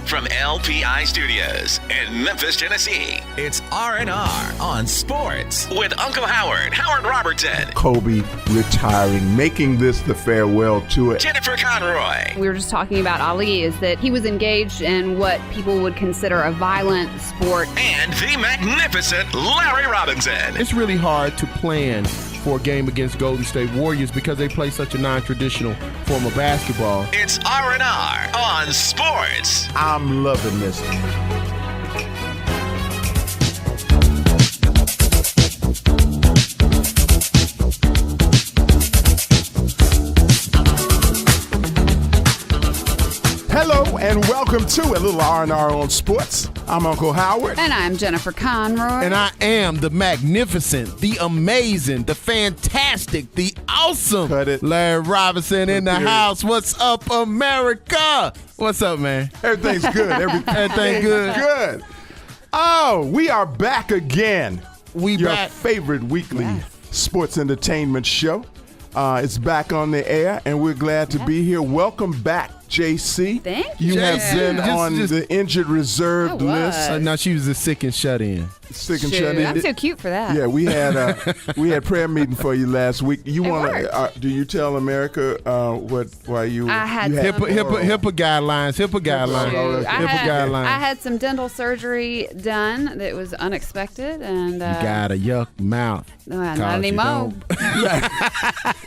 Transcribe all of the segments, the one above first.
from LPI Studios in Memphis, Tennessee. It's R&R on Sports with Uncle Howard Robertson, Kobe retiring, making this the farewell tour. Jennifer Conroy. We were just talking about Ali, is that he was engaged in what people would consider a violent sport. And the magnificent Larry Robinson. It's really hard to plan for a game against Golden State Warriors because they play such a non-traditional form of basketball. It's R&R on Sports. I'm loving this. Hello and welcome to a little R&R on Sports. I'm Uncle Howard. And I'm Jennifer Conroy. And I am the magnificent, the amazing, the fantastic, the awesome Larry Robinson in the house. What's up, America? What's up, man? Everything's good. Everything good. Oh, we are back again. Your favorite weekly sports entertainment show. It's back on the air, and we're glad to be here. Welcome back, JC. Thank you. You have been on the injured reserved list. No, she was a sick and shut in. Sick and shut in. I'm so cute for that. Yeah, we had prayer meeting for you last week. You want to? Do you tell America why you? I had HIPAA guidelines. I had some dental surgery done that was unexpected, and you got a yuck mouth. Not anymore.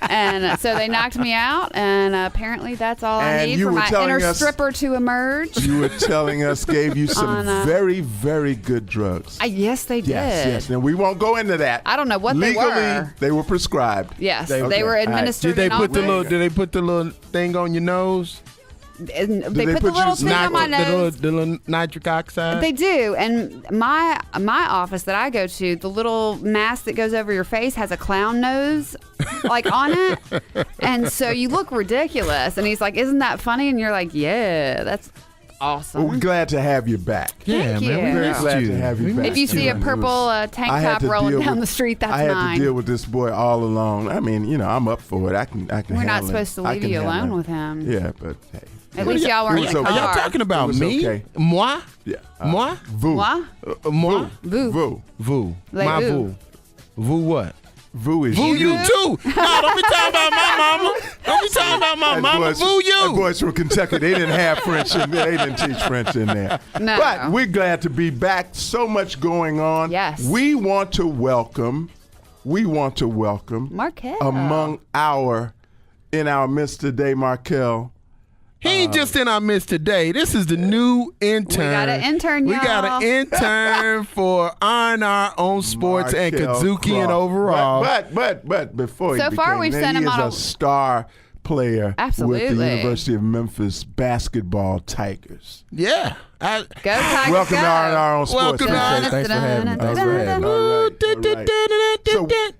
And so they knocked me out, and apparently that's all I need for my inner stripper to emerge. You were telling us gave you some very, very good drugs. Yes, they did. Yes. And we won't go into that. I don't know what Legally, they were. They were prescribed. Yes, they were administered. Did they put the little thing on your nose? They put the little thing on my nose. The little nitric oxide? They do. And my office that I go to, the little mask that goes over your face has a clown nose like on it. And so you look ridiculous. And he's like, isn't that funny? And you're like, yeah, that's awesome. Well, we're glad to have you back. Thank you. Man, we're glad to have you back. If you see a purple tank top rolling down the street, that's mine. I had to deal with this boy all alone. I mean, I'm up for it. I can We're not supposed to leave you alone with him. Yeah, but hey. At least y'all weren't in the car. Are y'all talking about me? Okay. Moi? Yeah. Moi? Vous. Moi? Moi? Vous. Vous. Like My vous. vous. Vous what? Vous is Vous you too. No, don't be talking about my mama. Don't be talking about my mama. Vous you. That boys from Kentucky, they didn't have French in there. They didn't teach French in there. No. But we're glad to be back. So much going on. Yes. We want to welcome Markel. in our midst today, Markel. He ain't just in our midst today. This is the new intern. We got an intern, y'all. We got an intern for R&R on Sports and Kazuki and overall. But before so far we've sent him on a star player Absolutely. with the University of Memphis Basketball Tigers. Yeah. Go Tigers, welcome go. to R&R on Sports. Welcome to R&R. Thanks for having me. All right.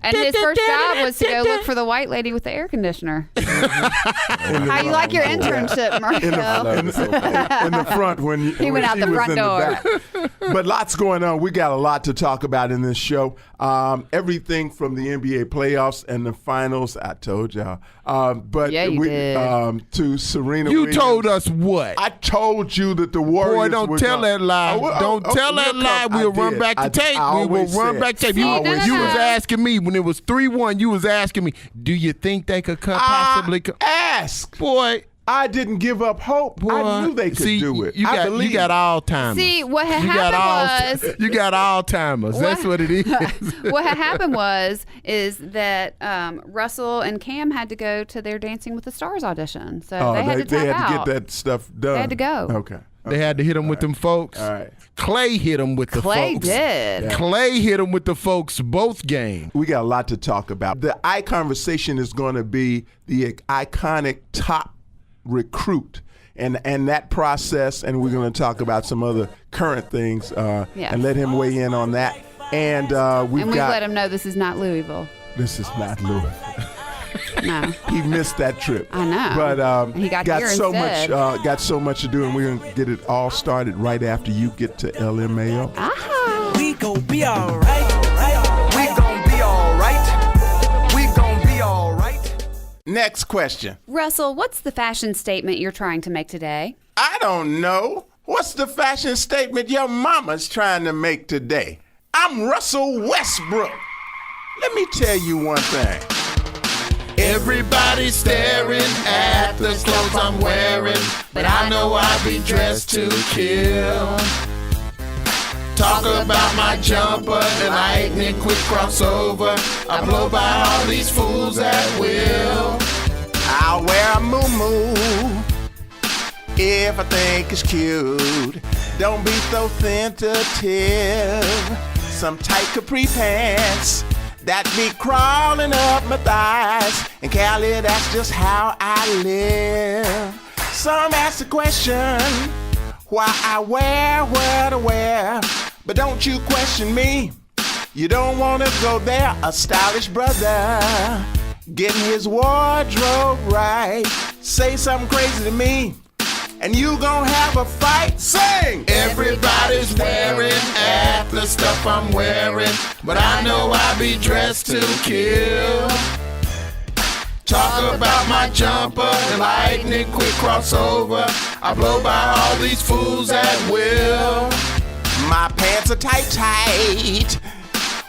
And his first job was to go look for the white lady with the air conditioner. How you like your internship, Markel? In the front when he went out the front door. But lots going on. We got a lot to talk about in this show. Everything from the NBA playoffs and the finals. I told y'all. But yeah, you did. To Serena You Williams. told us what? I told you that the Warriors. Boy, don't tell that lie. Don't tell that lie. We'll run back the tape. We will run back tape. You was asking me when it was 3-1. You was asking me, do you think they could possibly ask? Boy, I didn't give up hope. Boy, I knew they could do it. You got Alzheimer's. See, what had happened was... You got Alzheimer's. That's what it is. What had happened is that Russell and Cam had to go to their Dancing with the Stars audition. So they had to tap out. They had to get that stuff done. They had to go. Okay. They had to hit them with them folks. All right. Clay hit them with the folks. Clay did. Yeah. Clay hit them with the folks both games. We got a lot to talk about. The ICONversation is going to be the iconic top recruit. And that process, and we're going to talk about some other current things and let him weigh in on that. And we've let him know this is not Louisville. This is not Louisville. No. He missed that trip. I know. But he got here so instead. got so much to do, and we're gonna get it all started right after you get to LMAO. We gon' be all right. We gon' be all right. We gon' be all right. Next question. Russell, what's the fashion statement you're trying to make today? I don't know. What's the fashion statement your mama's trying to make today? I'm Russell Westbrook. Let me tell you one thing. Everybody's staring at the clothes I'm wearing, but I know I be dressed to kill. Talk about my jumper, the lightning quick crossover. I blow by all these fools at will. I'll wear a moo-moo if I think it's cute. Don't be so sensitive. Some tight capri pants that be crawling up my thighs. And Cali, that's just how I live. Some ask the question why I wear what I wear, but don't you question me. You don't want to go there. A stylish brother getting his wardrobe right. Say something crazy to me and you gon' have a fight. Sing! Everybody's wearing at the stuff I'm wearing, but I know I be dressed to kill. Talk about my jumper, the lightning quick crossover. I blow by all these fools at will. My pants are tight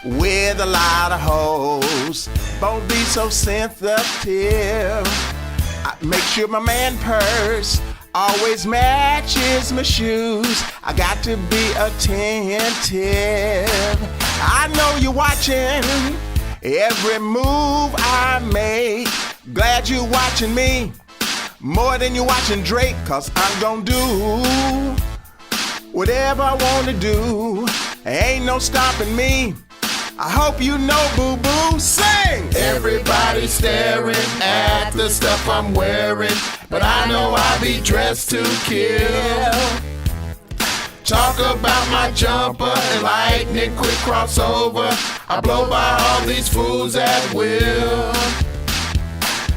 with a lot of holes. Don't be so sensitive. I make sure my man purse always matches my shoes. I got to be attentive. I know you're watching every move I make. Glad you're watching me more than you're watching Drake, 'cause I'm gonna do whatever I wanna do. Ain't no stopping me. I hope you know, boo-boo. Sing! Everybody's staring at the stuff I'm wearing, but I know I be dressed to kill. Talk about my jumper and lightning quick crossover. I blow by all these fools at will.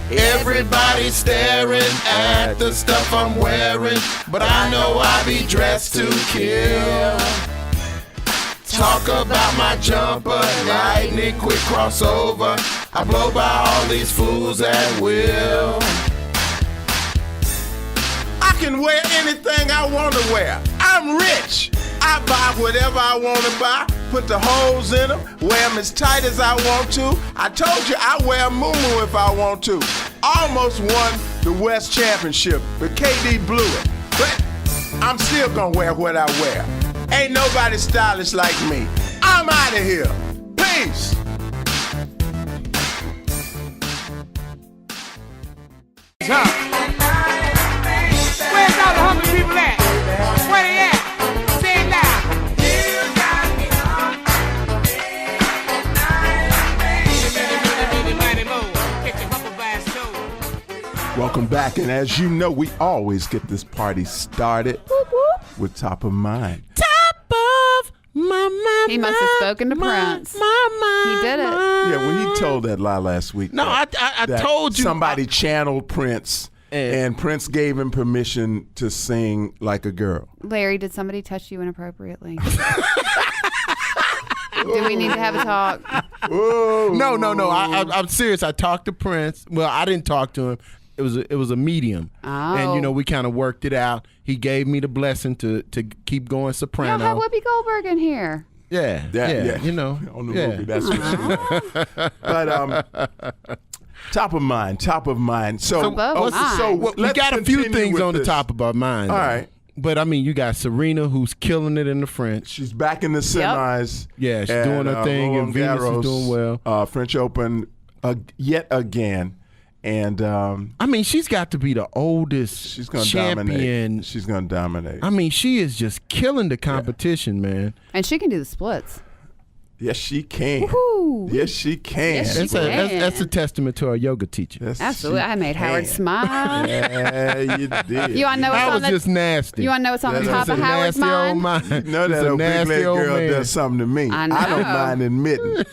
Everybody's staring at the stuff I'm wearing, but I know I be dressed to kill. Talk about my jumper, lightning quick crossover. I blow by all these fools at will. I can wear anything I want to wear. I'm rich. I buy whatever I want to buy, put the holes in them, wear them as tight as I want to. I told you I wear a muumuu if I want to. Almost won the West Championship, but KD blew it. But I'm still gonna wear what I wear. Ain't nobody stylish like me. I'm out of here. Peace. Where's all the hungry people at? Where they at? Say it loud. Welcome back, and as you know, we always get this party started with Top of Mind. Top of my mind. He must have spoken to Prince. He did it. Yeah, when he told that lie last week. No, I told you. Somebody channeled Prince, and Prince gave him permission to sing like a girl. Larry, did somebody touch you inappropriately? Do we need to have a talk? No. I'm serious. I talked to Prince. Well, I didn't talk to him. It was a medium, and we kind of worked it out. He gave me the blessing to keep going soprano. You don't have Whoopi Goldberg in here. Yeah. On the movie, that's for sure. But top of mind. So we got a few things on the top of our mind. All right. But I mean, you got Serena, who's killing it in the French. She's back in the semis. Yeah, she's doing her thing, and Venus is doing well. French Open yet again. And I mean, she's got to be the oldest champion. Dominate. She's going to dominate. I mean, she is just killing the competition, man. And she can do the splits. Yes, she can. Woo-hoo. Yes, she can. That's a testament to our yoga teacher. Yes, absolutely. I made Howard smile. Yeah, you did. You want to know what's on the just nasty. You want to know what's on the top of Howard's mind? You know that old big leg girl does something to me. I know. I don't mind admitting.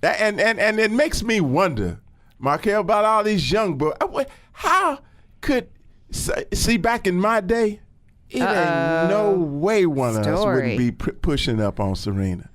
And it makes me wonder, Markel, about all these young boys. How could see back in my day? It ain't no way one of us wouldn't be pushing up on Serena.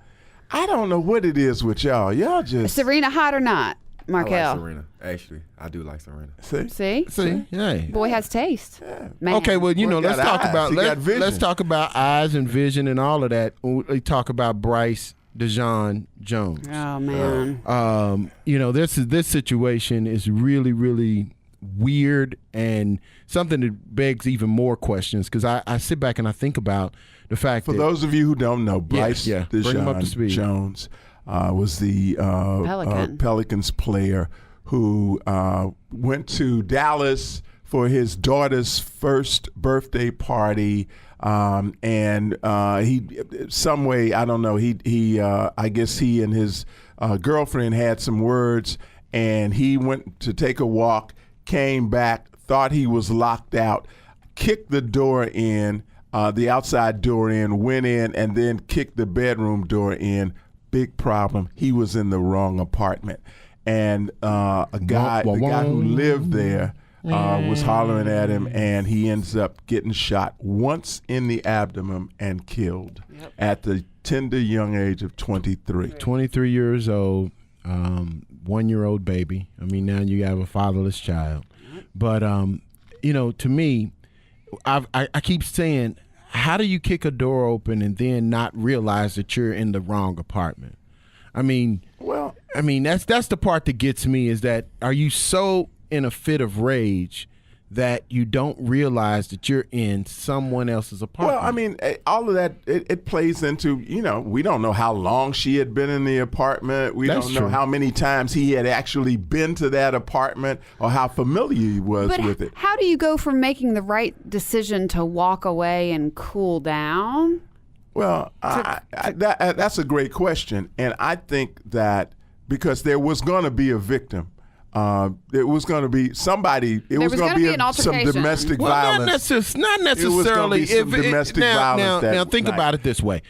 I don't know what it is with y'all. Y'all just Serena hot or not? Markel? I like Serena. Actually, I do like Serena. See? Yeah. Boy has taste. Yeah. Man. Okay, well, Boy let's got talk eyes. about He got vision. let's talk about eyes and vision and all of that. We talk about Bryce DeJean Jones. Oh man. This situation is really, really weird and something that begs even more questions because I sit back and I think about the fact For that those of you who don't know, Bryce bring him up to speed. Jones was the Pelicans player who went to Dallas for his daughter's first birthday party. And he, some way, I don't know. I guess he and his girlfriend had some words, and he went to take a walk, came back, thought he was locked out, kicked the door in, the outside door in, went in, and then kicked the bedroom door in. Big problem. He was in the wrong apartment, and the guy who lived there. Was hollering at him, and he ends up getting shot once in the abdomen and killed at the tender young age of 23. 23 years old, 1-year-old baby. I mean, now you have a fatherless child. But, to me, I keep saying, how do you kick a door open and then not realize that you're in the wrong apartment? I mean, that's the part that gets me is that are you so in a fit of rage that you don't realize that you're in someone else's apartment? Well, I mean, all of that, it plays into, we don't know how long she had been in the apartment. We don't know how many times he had actually been to that apartment or how familiar he was with it. How do you go from making the right decision to walk away and cool down? Well, that's a great question. And I think that because there was going to be a victim, it was going to be somebody. It was going to be some domestic violence. Not necessarily. It was going to be some domestic violence. Now think about it this way: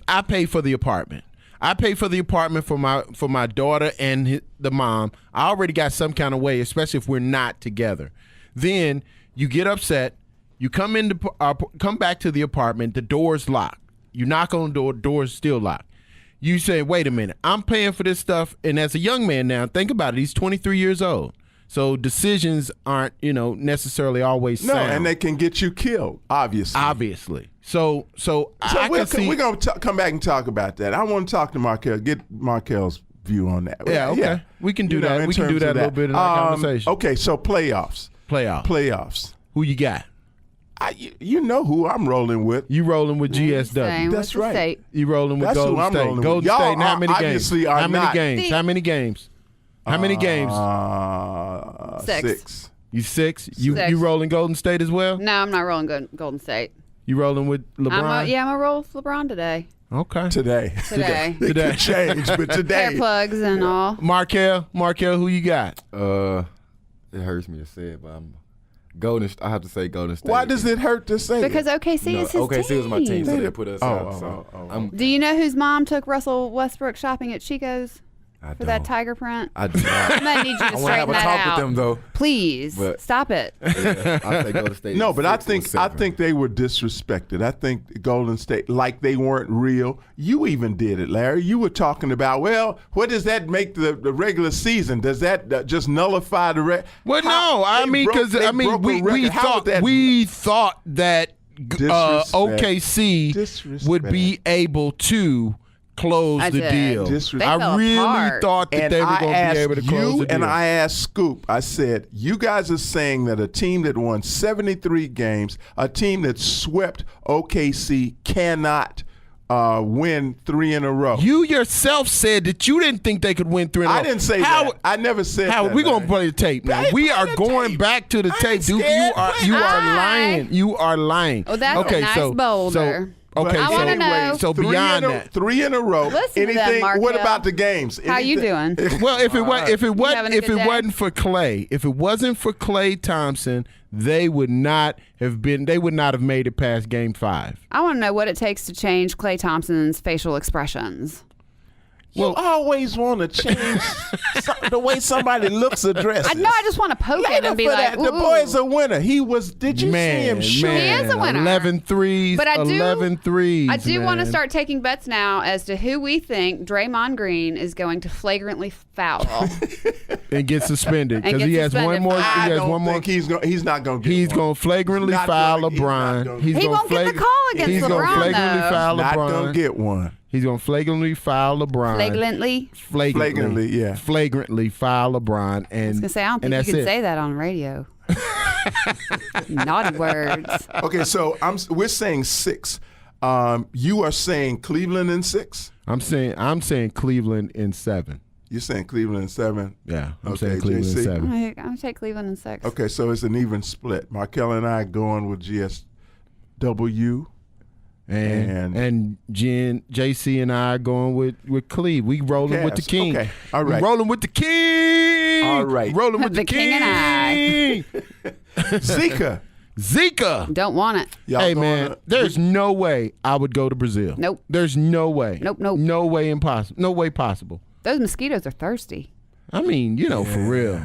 I pay for the apartment. I pay for the apartment for my daughter and the mom. I already got some kind of way, especially if we're not together. Then you get upset. You come back to the apartment. The door's locked. You knock on the door. Door's still locked. You say, wait a minute, I'm paying for this stuff. And as a young man now, think about it. He's 23 years old. So decisions aren't, necessarily always sound. No, and they can get you killed, obviously. So we're going to come back and talk about that. I want to talk to Markel, get Markel's view on that. Yeah, okay. Yeah. We can do that. We can do that a little bit in our conversation. Okay, so playoffs. Who you got? You know who I'm rolling with. You rolling with GSW. That's right. State. You rolling with Golden State. Golden State. How many games? How many games? How many games? 6. You 6? You rolling Golden State as well? No, I'm not rolling Golden State. You rolling with LeBron? I'm gonna roll with LeBron today. Okay. Today. It could change, but today. Hair plugs and all. Markel, who you got? It hurts me to say it, but I have to say Golden State. Why does it hurt to say Because OKC is his team. OKC was my team, so they put us out. Do you know whose mom took Russell Westbrook shopping at Chico's? For that tiger print? I do not. I'm going to need you to straighten that out. I want to have a talk with them, though. Please, stop it. Yeah, I'll say Golden State. No, but I think they were disrespected. I think Golden State, like they weren't real. You even did it, Larry. You were talking about, what does that make the regular season? Does that just nullify the record? Well, no. We thought that OKC would be able to close the deal. I really thought that they were going to be able to close the deal. And I asked Scoop, I said, you guys are saying that a team that won 73 games, a team that swept OKC cannot win 3 in a row. You yourself said that you didn't think they could win 3 in a row. I didn't say that. I never said that. We're going to play the tape now. We are going back to the tape. Dude, you are lying. You are lying. Oh, that's a nice boulder. I want to know. So beyond that, 3 in a row. Listen to them, Markel. What about the games? How you doing? Well, if it wasn't for Klay, if it wasn't for Klay Thompson, they would not have made it past Game 5. I want to know what it takes to change Klay Thompson's facial expressions. You always want to change the way somebody looks or dresses. I just want to poke it and be like, the boy's a winner. He was. Did you see him shoot? He is a winner. 11 threes. But 11 threes. I do want to start taking bets now as to who we think Draymond Green is going to flagrantly foul and get suspended because he has one more. I don't think he's not going to get. He's going to flagrantly foul LeBron. He won't get the call against LeBron. He's going to flagrantly foul LeBron. Not going to get one. He's going to flagrantly foul LeBron. Flagrantly, yeah. Flagrantly foul LeBron. And, I was going to say, I don't think you can say that on radio. Naughty words. Okay, so we're saying 6. You are saying Cleveland in 6? I'm saying Cleveland in 7. You're saying Cleveland in 7? Yeah, I'm saying Cleveland in 7. I'm going to take Cleveland in 6. Okay, so it's an even split. Markel and I going with GSW. And JC and I are going with Cleve. We rolling with the king. Okay. All right. We rolling with the king. All right. Rolling with the king and I. Zika. Don't want it. Hey, man, there's no way I would go to Brazil. Nope. There's no way. Nope. No way impossible. No way possible. Those mosquitoes are thirsty. I mean, for real.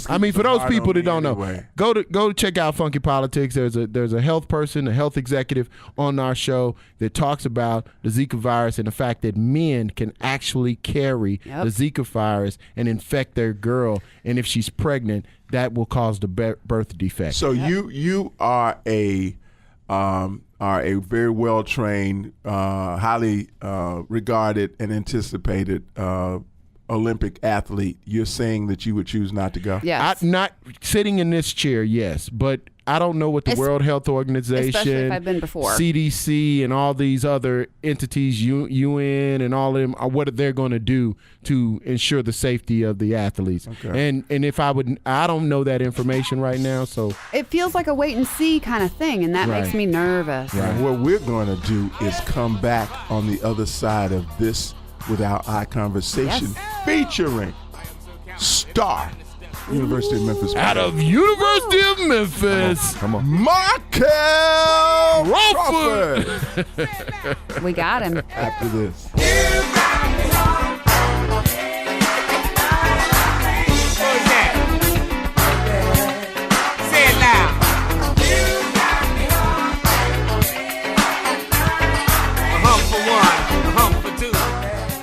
I mean, for those people that don't know, go to check out Funky Politics. There's a health person, a health executive on our show that talks about the Zika virus and the fact that men can actually carry the Zika virus and infect their girl, and if she's pregnant, that will cause the birth defect. So you are a very well trained, highly regarded and anticipated Olympic athlete. You're saying that you would choose not to go? Yes. Not sitting in this chair, yes, but I don't know what the World Health Organization, especially if I've been before, CDC, and all these other entities, UN, and all of them, what they're going to do to ensure the safety of the athletes. Okay. And if I don't know that information right now, so it feels like a wait and see kind of thing, and that makes me nervous. Right. What we're going to do is come back on the other side of this with our iConversation featuring star University of Memphis. Out of University of Memphis. Come on. Markel Crawford. We got him. After this.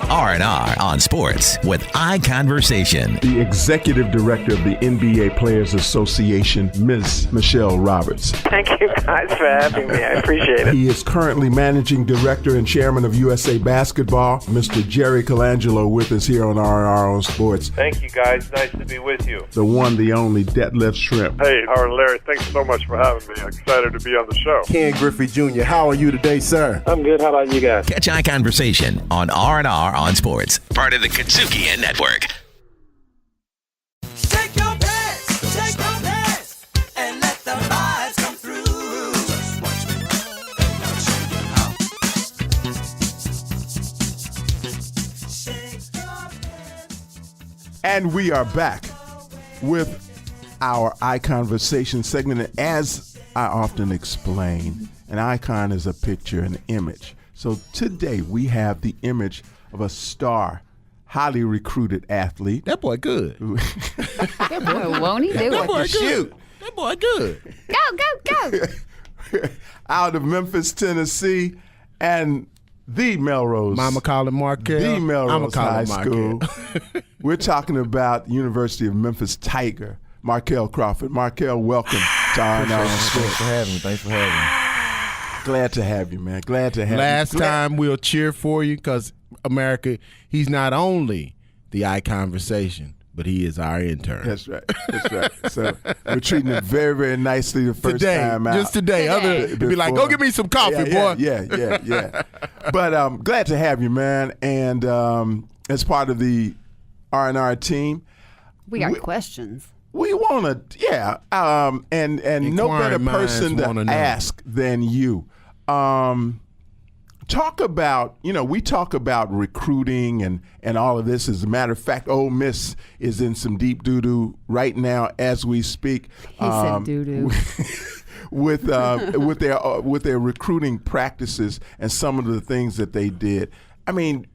R&R on Sports with iConversation. The executive director of the NBA Players Association, Ms. Michelle Roberts. Thank you guys for having me. I appreciate it. He is currently managing director and chairman of USA Basketball, Mr. Jerry Colangelo, with us here on R&R on Sports. Thank you guys. Nice to be with you. The one, the only, Detlef Shrimp. Hey, Howard and Larry, thanks so much for having me. I'm excited to be on the show. Ken Griffey Jr., how are you today, sir? I'm good. How about you guys? Catch iConversation on R&R on Sports, part of the Katsukian Network. Shake your pants, and let the vibes come through. And we are back with our iConversation segment. And as I often explain, an icon is a picture, an image. So today we have the image of a star, highly recruited athlete. That boy good. Won't he do That it? boy good. That boy good. Go. Out of Memphis, Tennessee, and the Melrose. Mama call him Markel. The Melrose I'ma call High him School. Markel. We're talking about University of Memphis Tiger, Markel Crawford. Markel, welcome to R&R. Thanks for having me. Thanks for having me. Glad to have you, man. Glad to have you. Last time we'll cheer for you because America, he's not only the iConversation, but he is our intern. That's right. That's right. So we're treating it very, very nicely the first time out. Just today. Other be like, go get me some coffee, boy. Yeah. But glad to have you, man. And as part of the R&R team, We got questions. we want to, and no better person to ask than you. Talk about, we talk about recruiting and all of this. As a matter of fact, Ole Miss is in some deep doo-doo right now as we speak. He said doo-doo. with their recruiting practices and some of the things that they did. I mean,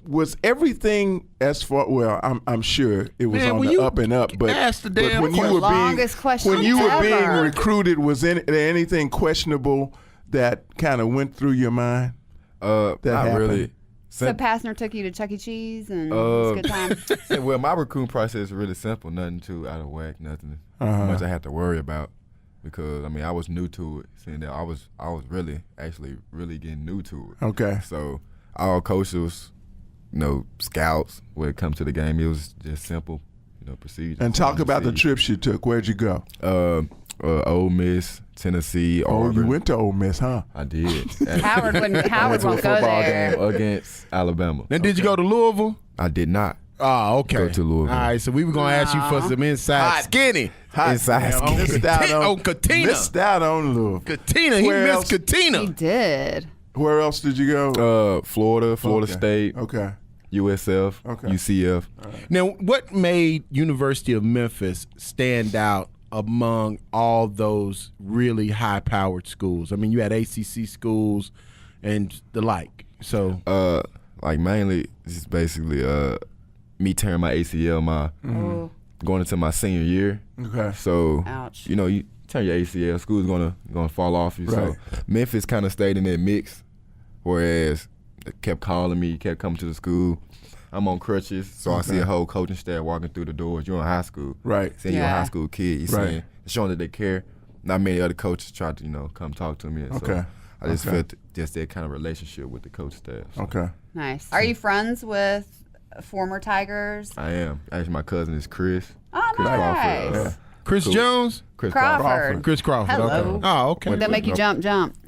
was everything as far? Well, I'm sure it was on the up and up. But, ask the damn when you were longest question when you were ever. being recruited, was there anything questionable that kind of went through your mind? Not happened? really. So Pastner took you to Chuck E. Cheese and it was a good time. Well, my recruiting process is really simple. Nothing too out of whack. Nothing much I had to worry about because I mean I was new to it. Seeing that I was really getting new to it. Okay. So our coaches, scouts when it comes to the game, it was just simple, procedure. And talk about the trips you took. Where'd you go? Ole Miss, Tennessee, Auburn. Oh, you went to Ole Miss, huh? I did. Howard won't go there. Game against Alabama. Now, did you go to Louisville? I did not. Oh, okay. Go to Louisville. All right, so we were going to ask you for some inside skinny. Inside skinny. Missed out on Katina. Missed out on Louisville. Katina. He missed Katina. He did. Where else did you go? Florida State. Okay. USF. Okay. UCF. Right. Now, what made University of Memphis stand out among all those really high-powered schools? I mean, you had ACC schools and the like. So, mainly just basically me tearing my ACL going into my senior year. Okay. So, ouch. You turn your ACL, school's gonna fall off you. Right. So Memphis kind of stayed in that mix, whereas they kept calling me, kept coming to the school. I'm on crutches, so I see a whole coaching staff walking through the doors. You're in high school, right? Saying you're a high school kid. You're showing that they care. Not many other coaches tried to come talk to me. And so I just felt just that kind of relationship with the coach staff. So. Okay. Nice. Are you friends with former Tigers? I am. Actually, my cousin is Chris. Oh, Chris nice. Crawford. Chris Jones? Chris Crawford. Chris Crawford. Hello. Okay. Oh, okay. They'll make you jump.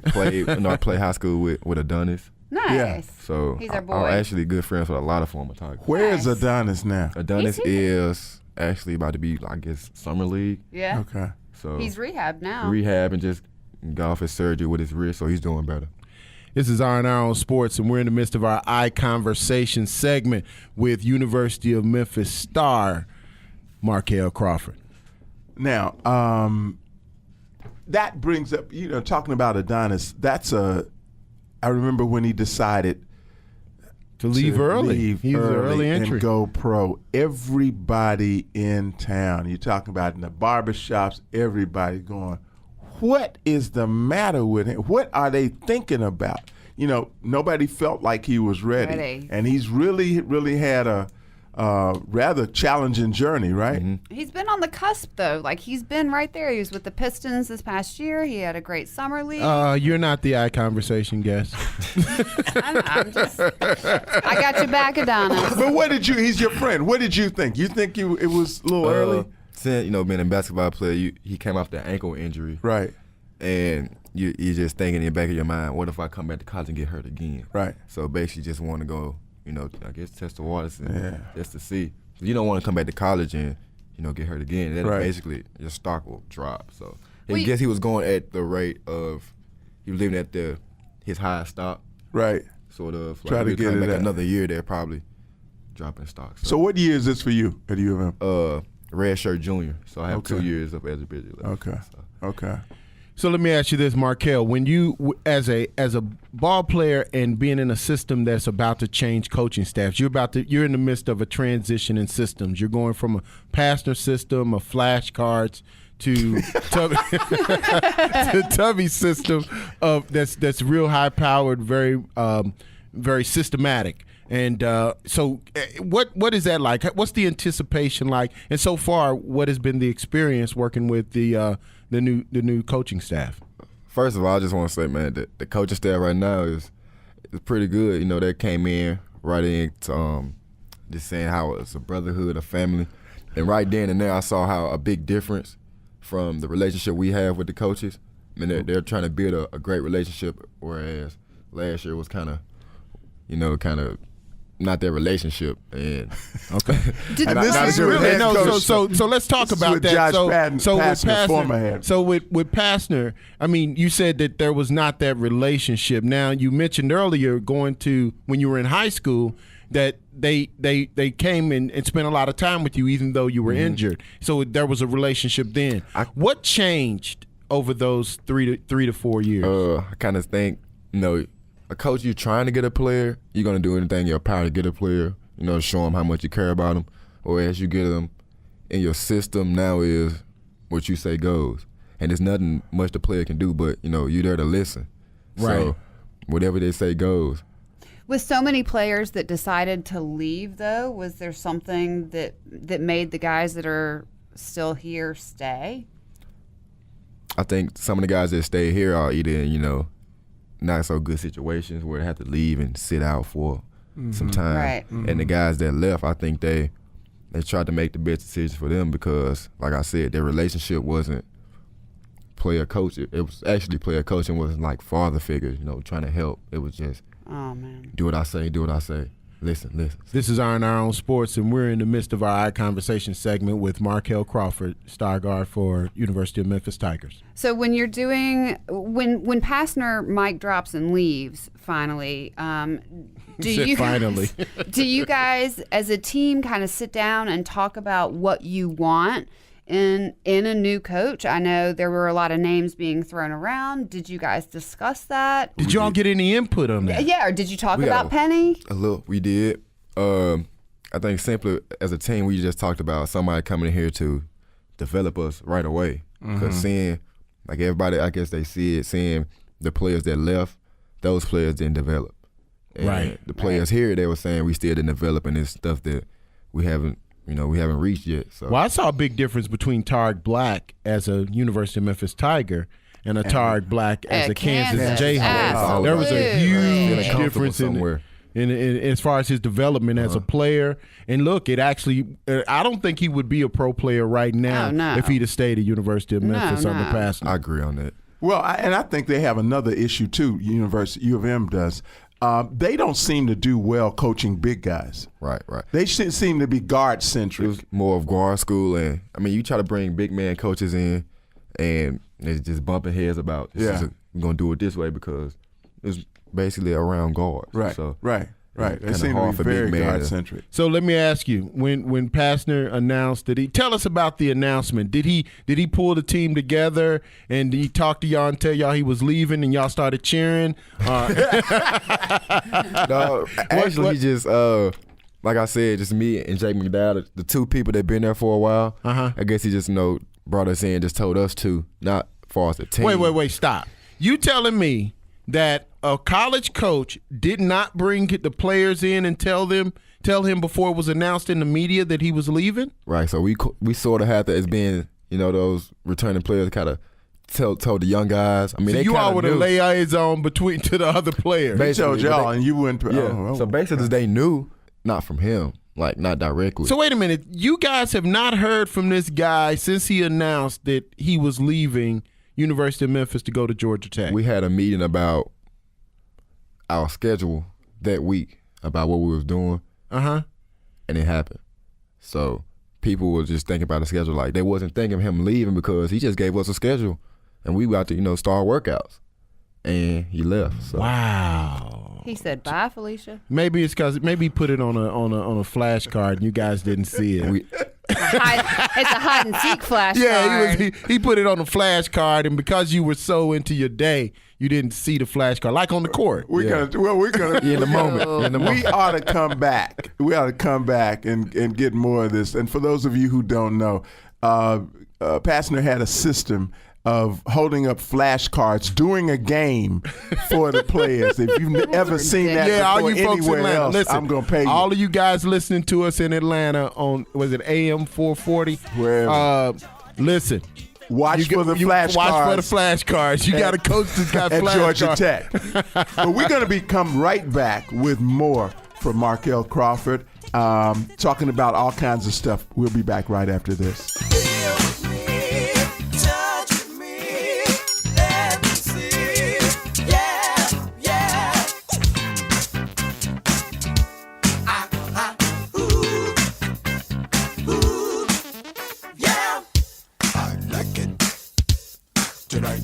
I played high school with Adonis. Nice. Yeah. So he's our boy. I'm actually good friends with a lot of former Tigers. Where is Adonis now? Adonis is actually about to be, I guess, summer league. Yeah. Okay. So he's rehabbed now. Rehab and just got off his surgery with his wrist, so he's doing better. This is R&R on Sports, and we're in the midst of our ICONversation segment with University of Memphis star Markel Crawford. Now, that brings up, talking about Adonis, I remember when he decided to leave early. He's an early entry. And go pro. Everybody in town, you're talking about in the barbershops, everybody going, what is the matter with him? What are they thinking about? Nobody felt like he was ready. And he's really had a rather challenging journey, right? Mm-hmm. He's been on the cusp, though. Like, he's been right there. He was with the Pistons this past year. He had a great summer league. You're not the ICONversation guest. I'm just, I got your back, Adonis. But he's your friend. What did you think? You think it was a little early? Since, being a basketball player, he came off the ankle injury. Right. And you're just thinking in the back of your mind, what if I come back to college and get hurt again? Right. So basically just want to go, I guess test the waters and just to see. You don't want to come back to college and, get hurt again. Then basically your stock will drop. So I guess he was going at the rate of, he was living at his high stock. Right. Sort of. Try to get it back up. Another year, they're probably dropping stock. So what year is this for you at U of M? Red shirt junior. So I have 2 years of eligibility left. Okay. Okay. So let me ask you this, Markel. When you, as a ball player and being in a system that's about to change coaching staffs, you're in the midst of a transition in systems. You're going from a Pastner system of flashcards to Tubby system of that's real high powered, very very systematic. And so, what is that like? What's the anticipation like? And so far, what has been the experience working with the new coaching staff? First of all, I just want to say, man, that the coaching staff right now is pretty good. They came in right into just saying how it's a brotherhood, a family, and right then and there, I saw how a big difference from the relationship we have with the coaches. I mean, they're trying to build a great relationship, whereas last year was kind of not their relationship. And okay. So let's talk about that. So with Pastner, I mean, you said that there was not that relationship. Now you mentioned earlier going to when you were in high school that they came and spent a lot of time with you even though you were injured. So there was a relationship then. What changed over those 3 to 4 years? I kind of think a coach, you're trying to get a player, you're going to do anything in your power to get a player, show them how much you care about them. Or as you get them in your system now is what you say goes. And there's nothing much the player can do, but, you're there to listen. Right. So whatever they say goes. With so many players that decided to leave, though, was there something that made the guys that are still here stay? I think some of the guys that stay here are either in, not so good situations where they have to leave and sit out for some time. Right. And the guys that left, I think they tried to make the best decision for them because, like I said, their relationship wasn't player-coach. It was actually player-coach and wasn't like father figures, trying to help. It was just, oh, man. Do what I say, do what I say. Listen. This is R&R on Sports, and we're in the midst of our ICONversation segment with Markel Crawford, star guard for University of Memphis Tigers. So when you're doing when Pastner mic drops and leaves finally, do you guys as a team kind of sit down and talk about what you want in a new coach? I know there were a lot of names being thrown around. Did you guys discuss that? Did y'all get any input on that? Yeah, or did you talk about Penny? A little, we did. I think simply as a team, we just talked about somebody coming in here to develop us right away. Because seeing, like everybody, I guess they seeing the players that left, those players didn't develop. And right. The players here, they were saying we still didn't develop, and it's stuff that we haven't reached yet. So. Well, I saw a big difference between Tariq Black as a University of Memphis Tiger and a Tariq Black as a Kansas Jayhawk. There was a huge difference in as far as his development as a player. And look, it actually, I don't think he would be a pro player right now if he'd have stayed at University of Memphis under Pastner. I agree on that. Well, and I think they have another issue too. U of M does. They don't seem to do well coaching big guys. Right. They seem to be guard centric. It was more of guard school, and I mean, you try to bring big man coaches in, and it's just bumping heads about. We're gonna do it this way because it's basically around guards. Right. So right. They seem to be very guard centric. So let me ask you: when Pastner announced, tell us about the announcement? Did he pull the team together and did he talk to y'all and tell y'all he was leaving and y'all started cheering? No, actually, he just like I said, just me and Jake McDowell, the two people that been there for a while. I guess he just brought us in, just told us to, not far as the team. Wait, stop! You telling me that a college coach did not bring the players in and tell him before it was announced in the media that he was leaving? Right. So we sort of had to, as being those returning players, kind of told the young guys. I mean, so you all were the liaison between to the other players. They told y'all, and you went. Yeah. So basically, they knew, not from him, like not directly. So wait a minute, you guys have not heard from this guy since he announced that he was leaving University of Memphis to go to Georgia Tech. We had a meeting about our schedule that week, about what we was doing, and it happened. So people were just thinking about the schedule, like they wasn't thinking of him leaving because he just gave us a schedule, and we got to start workouts, and he left. So. Wow. He said bye, Felicia. Maybe it's because he put it on a flashcard and you guys didn't see it. It's a hide and seek flashcard. Yeah, he put it on a flashcard, and because you were so into your day, you didn't see the flashcard, like on the court. We're gonna in the moment. We ought to come back. We ought to come back and get more of this. And for those of you who don't know, Pastner had a system of holding up flashcards during a game for the players. If you've ever seen that all you folks anywhere in Atlanta, else, listen, I'm going to pay you. All of you guys listening to us in Atlanta on, was it AM 440? Wherever. Listen. Watch for the flashcards. Watch for the flashcards. You got a coach that's got at flashcards. Georgia Tech. But we're going to come right back with more from Markel Crawford, talking about all kinds of stuff. We'll be back right after this. Tonight,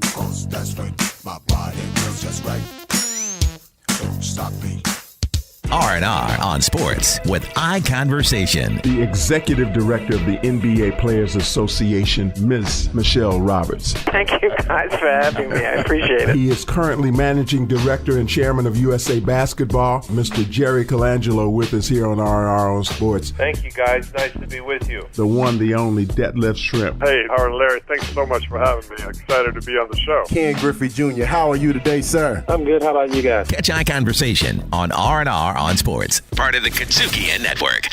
'cause that's right, my body feels just right. Don't stop me. R&R on Sports with ICONversation. The executive director of the NBA Players Association, Ms. Michelle Roberts. Thank you guys for having me. I appreciate it. He is currently managing director and chairman of USA Basketball, Mr. Jerry Colangelo, with us here on R&R on Sports. Thank you, guys. Nice to be with you. The one, the only, Detlef Shrimp. Hey, Howard and Larry, thanks so much for having me. I'm excited to be on the show. Ken Griffey Jr., how are you today, sir? I'm good. How about you guys? Catch ICONversation on R&R on Sports, part of the Katsuki Network.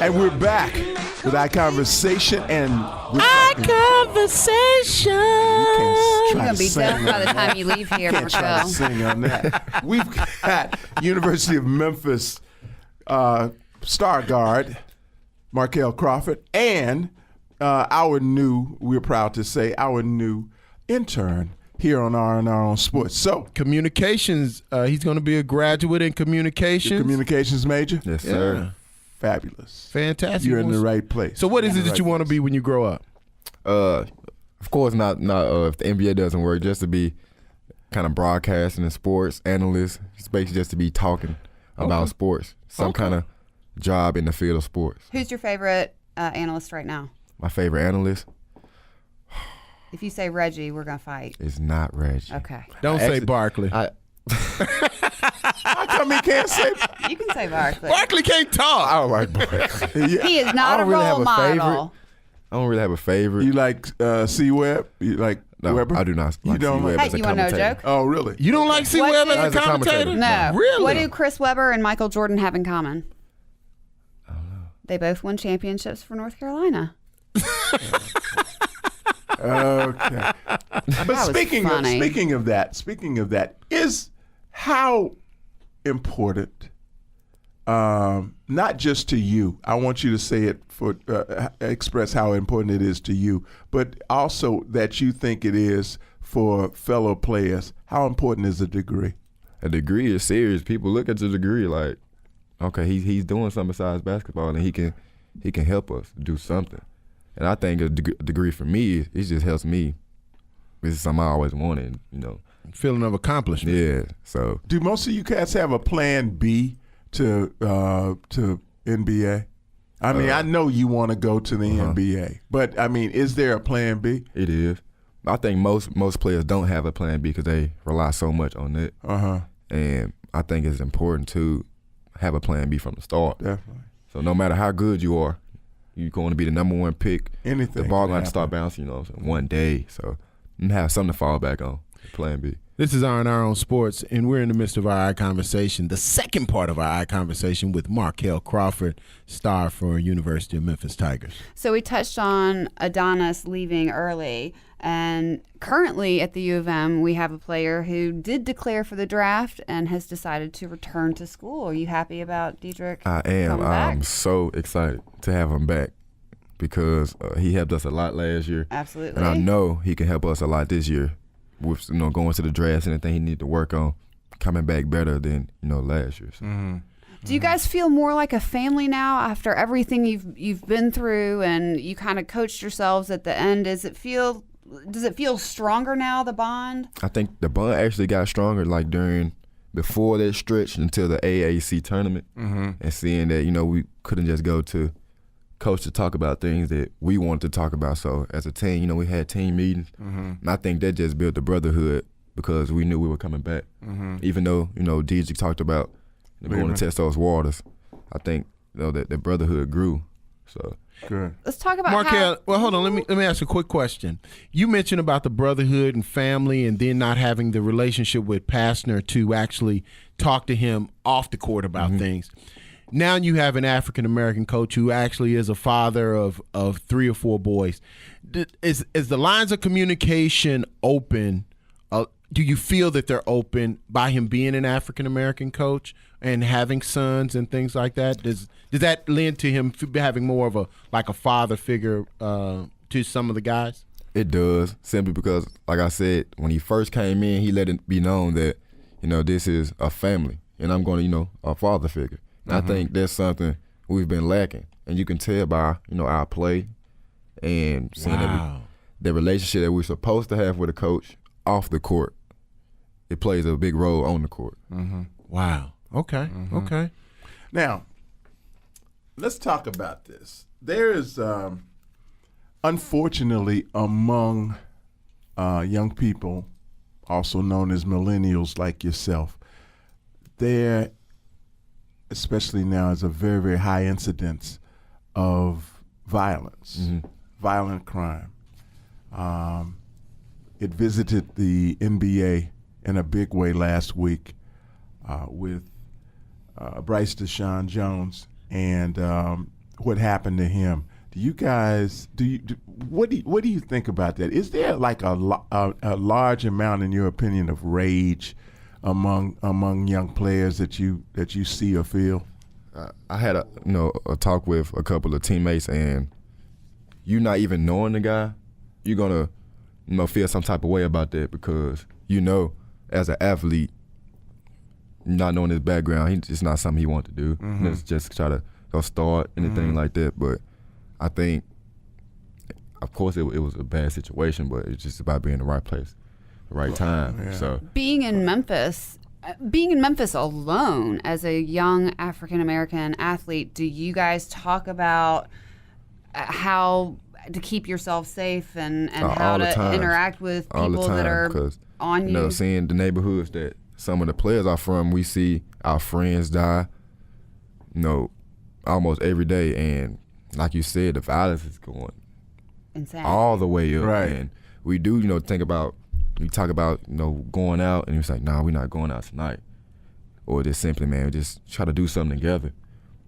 And we're back with ICONversation and ICONversation. You're going to be done by the time you leave here, Can't try to Markel. sing on that. We've got University of Memphis star guard Markel Crawford and we're proud to say, our new intern here on R&R on Sports. So Communications, he's going to be a graduate in communications. your communications major? Yes, sir. Fabulous. Fantastic. You're in the right place. So what is it You're in that the you right want to place. be when you grow up? Of course, not if the NBA doesn't work, just to be kind of broadcasting and sports analyst. It's basically just to be talking about sports. Some kind of job in the field of sports. Who's your favorite analyst right now? My favorite analyst If you say Reggie, we're going to fight. is not Reggie. Okay. Don't say Barkley. How come he can't say? You can say Barkley. Barkley can't talk. I don't like Barkley. He is not a I don't really have role a model. favorite. I don't really have a favorite. You like C-Web? You like No, Weber? I do not You like don't C-Web like- as a Hey, you wanna know a commentator. joke? Oh, really? You don't like C. What Webb do- as a commentator? No. Really? What do Chris Webber and Michael Jordan have in common? I don't know. They both won championships for North Carolina. Okay. But was speaking funny. of that, is how important, not just to you. I want you to say it for express how important it is to you, but also that you think it is for fellow players. How important is a degree? A degree is serious. People look at the degree like, okay, he's doing something besides basketball, and he can help us do something. And I think a degree for me, it just helps me. This is something I always wanted, Feeling of accomplishment. Yeah. So Do most of you cats have a plan B to NBA? I mean, I know you want to go to the NBA, but I mean, is there a plan B? it is. I think most players don't have a plan B because they rely so much on it. And I think it's important to have a plan B from the start. Definitely. So no matter how good you are, you're going to be the number one pick. Anything The ball can going to start bouncing, one day. So you have something to fall back on. Plan B. This is R&R on Sports, and we're in the midst of our iConversation, the second part of our iConversation with Markel Crawford, star for University of Memphis Tigers. So we touched on Adonis leaving early, and currently at the U of M, we have a player who did declare for the draft and has decided to return to school. Are you happy about Diedrich I am. coming back? I'm so excited to have him back because he helped us a lot last year. Absolutely. And I know he can help us a lot this year with going to the draft and anything he need to work on, coming back better than last year. So. Do you guys feel more like a family now after everything you've been through, and you kind of coached yourselves at the end? Does it feel stronger now, the bond? I think the bond actually got stronger before that stretch until the AAC tournament, and seeing that we couldn't just go to coach to talk about things that we wanted to talk about. So as a team, we had team meetings, and I think that just built the brotherhood because we knew we were coming back. Even though DJ talked about going to test those waters, I think that the brotherhood grew. So good. Let's talk about Markel, well, hold on. Let me ask a quick question. You mentioned about the brotherhood and family, and then not having the relationship with Pastner to actually talk to him off the court about things. Now you have an African-American coach who actually is a father of 3 or 4 boys. Is the lines of communication open? Do you feel that they're open by him being an African-American coach and having sons and things like that? Does that lend to him having more of a father figure to some of the guys? It does, simply because, like I said, when he first came in, he let it be known that, this is a family, and I'm going to, a father figure. I think that's something we've been lacking, and you can tell by our play and seeing the relationship that we're supposed to have with a coach off the court. It plays a big role on the court. Wow. Okay. Okay. Now, let's talk about this. There is, unfortunately, among young people, also known as millennials like yourself, there, especially now, is a very, very high incidence of violence, violent crime. It visited the NBA in a big way last week with Bryce Deshaun Jones and what happened to him. Do you guys what do you think about that? Is there like a large amount, in your opinion, of rage among young players that you see or feel? I had a talk with a couple of teammates, and you not even knowing the guy, you're gonna feel some type of way about that, because as an athlete, not knowing his background, it's not something he wanted to do. It's just try to go start anything like that. But I think, of course, it was a bad situation, but it's just about being in the right place, the right time. Yeah. So being in Memphis alone as a young African American athlete, do you guys talk about how to keep yourself safe and how to interact with people that are on you? Seeing the neighborhoods that some of the players are from, we see our friends die, almost every day. And like you said, the violence is going insane all the way up. Right. And we do, we talk about, going out, and it's like, nah, we're not going out tonight. Or just simply, man, just try to do something together.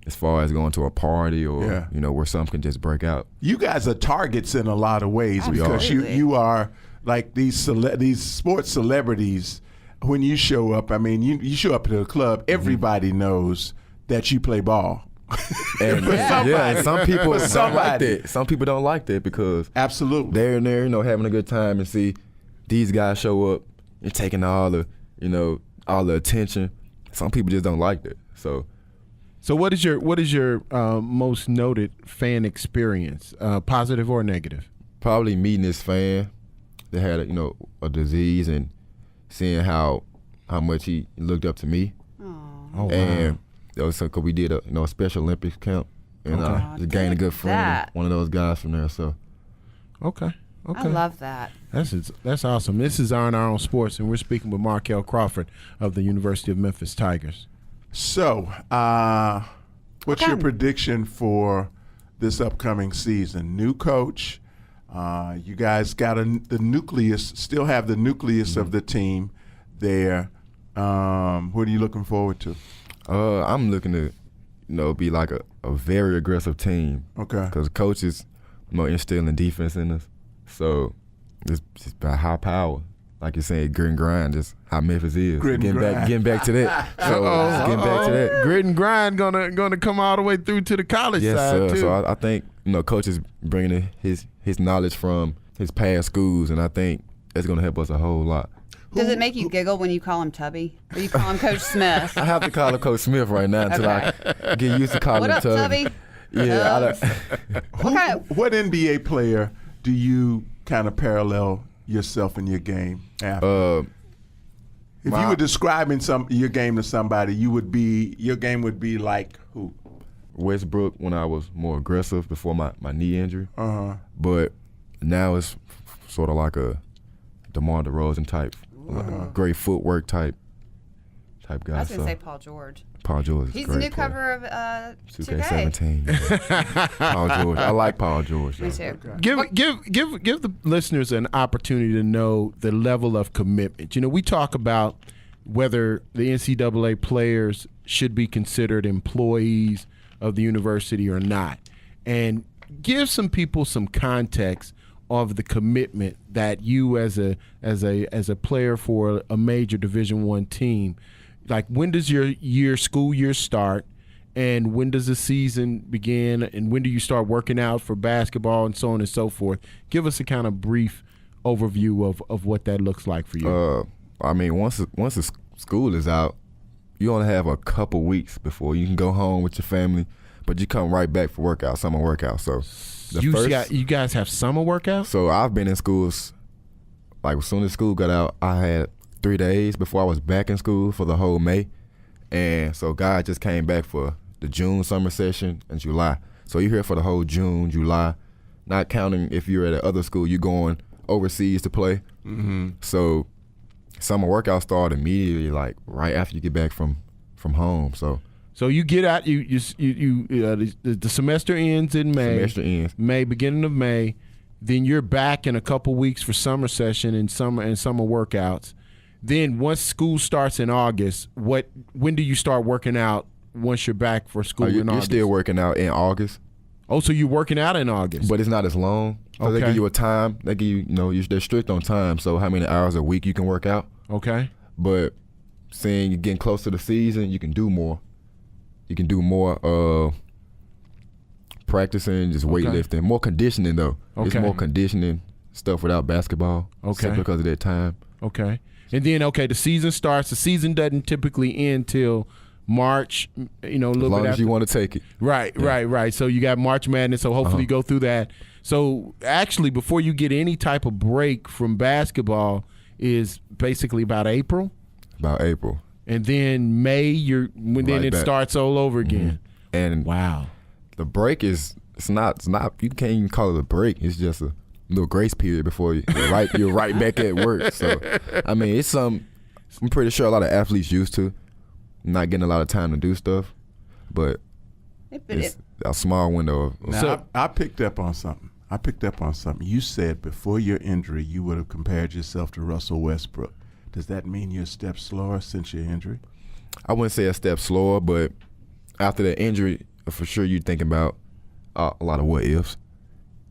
As far as going to a party or, where something can just break out. You guys are targets in a lot of ways. Absolutely. Because you are like these sports celebrities. When you show up, I mean, you show up to the club, everybody knows that you play ball. And and some people don't like that. Some people don't like that because absolutely they're in there, having a good time, and see these guys show up and taking all the, all the attention. Some people just don't like that. So what is your most noted fan experience, positive or negative? Probably meeting this fan that had a disease, and seeing how much he looked up to me. Oh, and cause we did a Special Olympics camp, and just gained a good friend, one of those guys from there. So okay. I love that. That's awesome. This is R&R on Sports, and we're speaking with Markel Crawford of the University of Memphis Tigers. So, what's your prediction for this upcoming season? New coach. You guys got the nucleus, still have the nucleus of the team there. What are you looking forward to? I'm looking to, be like a very aggressive team. Okay. Because coaches, instilling defense in us. So it's just about high power. Like you're saying, grit and grind, just how Memphis is. Getting back to that. So getting back to that. Grit and grind gonna come all the way through to the college side too. So I think coach is bringing his knowledge from his past schools, and I think that's gonna help us a whole lot. Does it make you giggle when you call him Tubby? Or you call him Coach Smith? I have to call him Coach Smith right now until I get used to calling him Tubby. What up, Tubby? Yeah. What NBA player do you kind of parallel yourself in your game after? If you were describing your game to somebody, your game would be like who? Westbrook, when I was more aggressive before my knee injury. But now it's sort of like a DeMar DeRozan type, great footwork type guy. I was going to say Paul George. Paul George. He's the new cover of 2K17. Paul George. I like Paul George. Me too. Give the listeners an opportunity to know the level of commitment. We talk about whether the NCAA players should be considered employees of the university or not, and give some people some context of the commitment that you as a player for a major Division I team. Like, when does your school year start, and when does the season begin, and when do you start working out for basketball, and so on and so forth? Give us a kind of brief overview of what that looks like for you. I mean, once the school is out, you only have a couple weeks before you can go home with your family, but you come right back for summer workout. So you guys have summer workouts? So I've been in schools, like as soon as school got out, I had 3 days before I was back in school for the whole May. And so guys just came back for the June summer session and July. So you're here for the whole June, July, not counting if you're at another school, you're going overseas to play. Mm-hmm. So summer workouts start immediately, like right after you get back from home. So you get out, the semester ends in May. Semester ends. Beginning of May. Then you're back in a couple weeks for summer session and summer workouts. Then once school starts in August, when do you start working out once you're back for school in August? You're still working out in August. Oh, so you're working out in August. But it's not as long. So Okay. They give you a time. They give you, they're strict on time. So how many hours a week you can work out. Okay. But seeing you're getting close to the season, you can do more. You can do more practicing, just weightlifting. More conditioning, though. Okay. It's more conditioning stuff without basketball. Okay. Simply because of that time. Okay. And then, the season starts. The season doesn't typically end till March, a little bit As long after. as you want to take it. Right, Yeah. right. So you got March Madness, so hopefully you go through that. So actually, before you get any type of break from basketball is basically about April. About April. And then May, then Right it back. starts all over again. And wow. The break it's not you can't even call it a break. It's just a little grace period before you're right back at work. So I mean it's I'm pretty sure a lot of athletes used to not getting a lot of time to do stuff. But it's a small window of Now, I picked up on something. You said before your injury you would have compared yourself to Russell Westbrook. Does that mean you're a step slower since your injury? I wouldn't say a step slower, but after the injury, for sure you're thinking about a lot of what ifs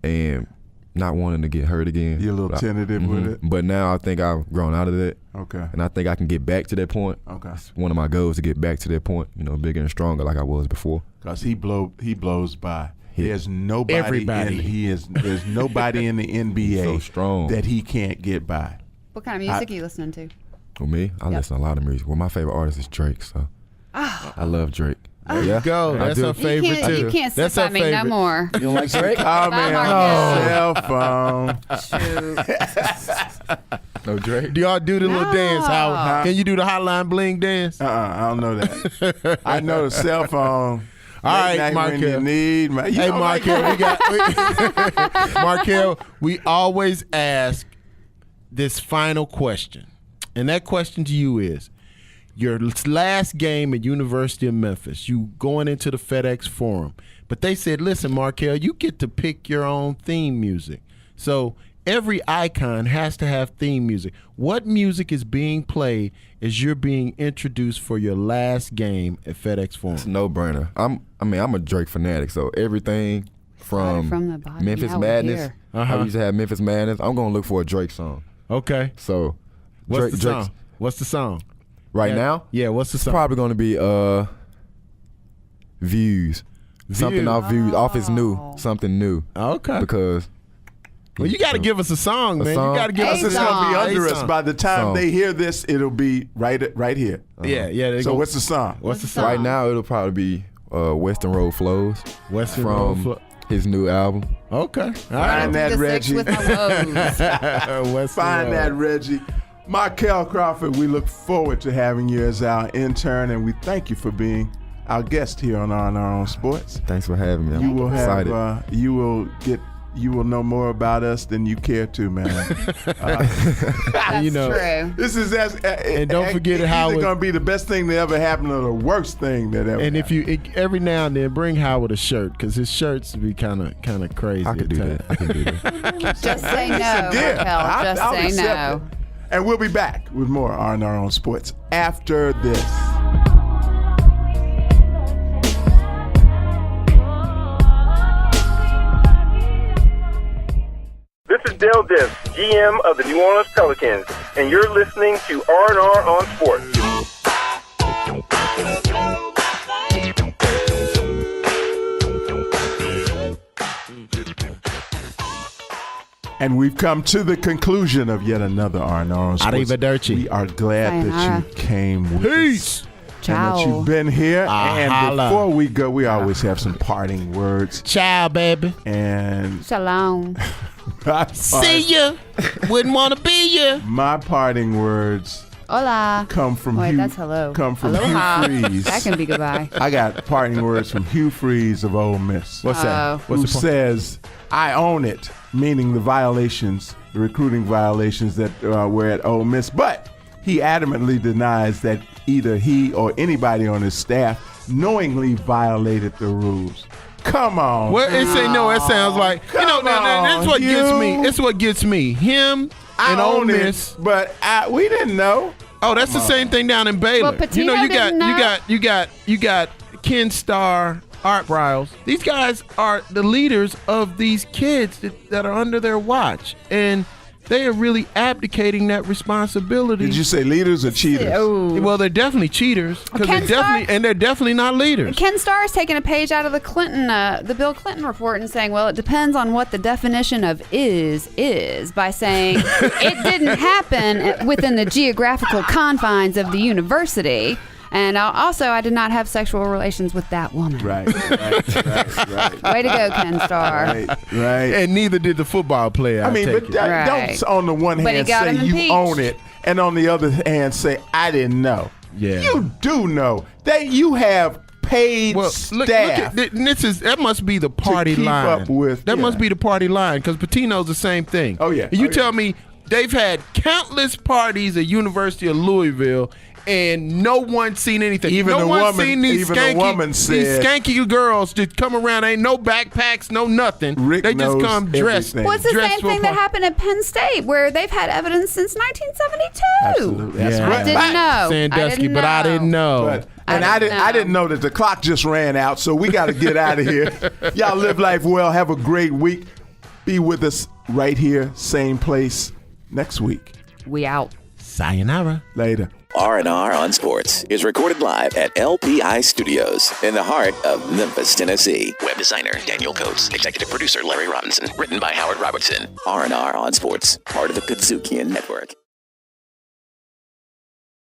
and not wanting to get hurt again. You're a little tentative with it? But now I think I've grown out of that. Okay. And I think I can get back to that point. Okay. It's one of my goals to get back to that point, bigger and stronger like I was before. Because he blows by. There's nobody Everybody. There's nobody in the NBA so strong that he can't get by. What kind of music are you listening to? For me, I listen to a lot of music. Well, my favorite artist is Drake, so I love Drake. There you go. That's her favorite too. You can't sit That's by her me favorite. no more. You don't like Drake? Bye, Markel. Cell phone. No Drake? Do y'all do the little No. dance? Can you do the hotline bling dance? I don't know that. I know the cell phone. All right, Late night when Markel. you need my, Hey, Markel, Markel, we always ask this final question. And that question to you is, your last game at University of Memphis, you going into the FedEx Forum. But they said, listen, Markel, you get to pick your own theme music. So every icon has to have theme music. What music is being played as you're being introduced for your last game at FedEx Forum? It's a no-brainer. I'm a Drake fanatic, so everything from the bottom. Memphis Yeah, we're Madness, here. I used to have Memphis Madness, I'm going to look for a Drake song. Okay. So What's the Drake's- song? What's the song? Right Yeah. now? Yeah, what's the It's song? probably going to be Views. Something off Views, off his new, something new. Okay. Because Well, you got to give us a song, man. song? You got to give us This a is going to song. be under A us. song. By the time Song. they hear this, it'll be right here. Yeah, yeah. So what's the song? What's the song? right now it'll probably be Western Road Flows Western from Road Flow. his new album. Okay. All Find right. that, The six Reggie. with my woes. Western Find Road. that, Reggie. Markel Crawford, we look forward to having you as our intern, and we thank you for being our guest here on R&R on Sports. Thanks for having me. You I'm will excited. have, you will know more about us than you care to, man. That's You know, true. This is And don't forget how it's it- going to be the best thing that ever happened or the worst thing that ever. And if happened. every now and then bring Howard a shirt because his shirts be kind of crazy. I could do at that. I can do that. Just say no, Yeah, Markel. Just I'll say accept no. it. And we'll be back with more R&R on Sports after this. This is Dale Diff, GM of the New Orleans Pelicans, and you're listening to R&R on Sports. And we've come to the conclusion of yet another R&R on Sports. Arrivederci. We are glad that Sayonara. you came with Peace. us Ciao. And that you've been here. And holla. before we go, we always have some parting words. Ciao, baby. And Shalom. See ya. Wouldn't want to be ya. My parting words Hola. come from Wait, Hugh. that's hello. Come from Aloha. Hugh Freeze. That can be goodbye. I got parting words from Hugh Freeze of Ole Miss. What's that? Who says, I own it, meaning the violations, the recruiting violations that were at Ole Miss. But he adamantly denies that either he or anybody on his staff knowingly violated the rules. Come on. Well, it sounds like, that's what gets me. It's what gets me. Him and Ole Miss. But we didn't know. Oh, that's the same thing down in Baylor. Well, Patino you got Ken Starr, Art Briles. These guys are the leaders of these kids that are under their watch, and they are really abdicating that responsibility. Did you say leaders or cheaters? Oh. Well, they're definitely cheaters because they're definitely not leaders. Ken Starr is taking a page out of the Bill Clinton report and saying, well, it depends on what the definition of is by saying it didn't happen within the geographical confines of the university. And also, I did not have sexual relations with that woman. Right. Way to go, Ken Starr. Right. And neither did the football player. Don't on the one hand say you own it, and on the other hand say I didn't know. Yeah. You do know that you have paid staff. That must be the party line. Must be the party line because Patino's the same thing. Oh yeah. You tell me they've had countless parties at University of Louisville. And no one's seen anything. Even the woman said these skanky girls that come around. Ain't no backpacks, no nothing. Rick they just come dressed. everything. Well, it's the same thing that happened at Penn State, where they've had evidence since 1972. Absolutely. That's I right. didn't know. Sandusky, but I didn't know. I didn't know that the clock just ran out, so we got to get out of here. Y'all live life well. Have a great week. Be with us right here, same place next week. We out. Sayonara. Later. R&R on Sports is recorded live at LPI Studios in the heart of Memphis, Tennessee. Web designer Daniel Coates, executive producer Larry Robinson, written by Howard Robertson. R&R on Sports, part of the Kudzukian Network.